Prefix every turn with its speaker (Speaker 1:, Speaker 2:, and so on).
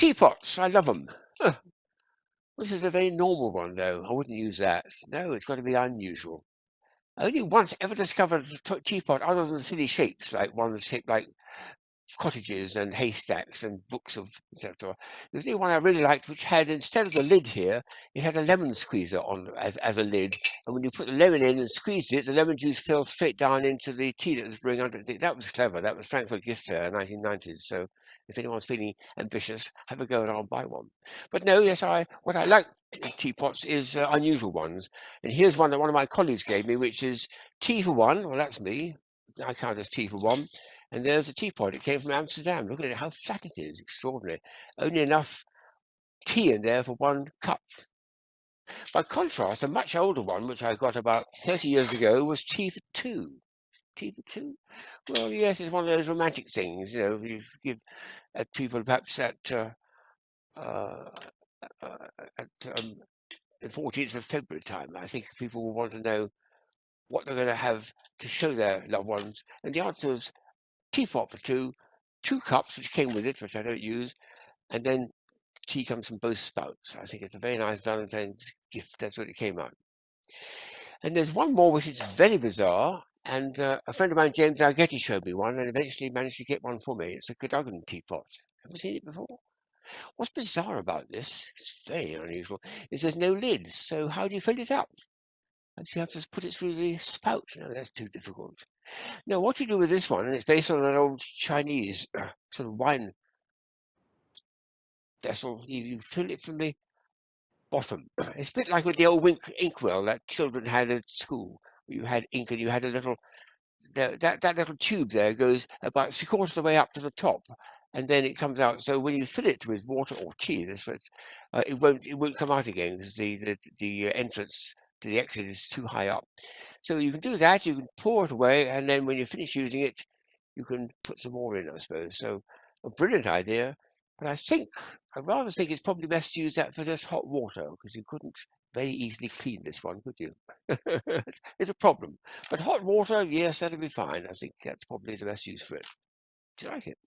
Speaker 1: Teapots, I love them. This is a very normal one, though. I wouldn't use that. No, it's got to be unusual. I only once ever discovered a teapot other than the silly shapes, like ones shaped like cottages and haystacks and books of etc. There's only one I really liked, which had, instead of the lid here, it had a lemon squeezer on as a lid. And when you put the lemon in and squeezed it, the lemon juice fell straight down into the tea that was brewing underneath. That was clever. That was Frankfurt Gift Fair, 1990s. So if anyone's feeling ambitious, have a go and I'll buy one. But no, yes, what I like teapots is unusual ones. And here's one that one of my colleagues gave me, which is tea for one. Well, that's me. I count as tea for one. And there's a teapot. It came from Amsterdam. Look at it, how flat it is. Extraordinary. Only enough tea in there for 1 cup. By contrast, a much older one, which I got about 30 years ago, was tea for two. Tea for two? Well, yes, it's one of those romantic things. You know, you give people perhaps at the 14th of February time. I think people will want to know what they're going to have to show their loved ones. And the answer is teapot for two, 2 cups, which came with it, which I don't use, and then tea comes from both spouts. I think it's a very nice Valentine's gift. That's what it came out. And there's one more which is very bizarre, and a friend of mine, James Argetti, showed me one and eventually managed to get one for me. It's a Cadogan Teapot. Ever seen it before? What's bizarre about this, it's very unusual, is there's no lid. So how do you fill it up? You have to put it through the spout. No, that's too difficult. Now, what you do with this one, and it's based on an old Chinese sort of wine vessel, you fill it from the bottom. It's a bit like with the old inkwell that children had at school. You had ink and you had a little, that little tube there goes about 3/4 of the way up to the top, and then it comes out. So when you fill it with water or tea, it won't come out again because the entrance to the exit is too high up. So you can do that. You can pour it away, and then when you finish using it, you can put some more in, I suppose. So a brilliant idea. But I rather think it's probably best to use that for just hot water, because you couldn't very easily clean this one, could you? It's a problem. But hot water, yes, that'll be fine. I think that's probably the best use for it. Do you like it?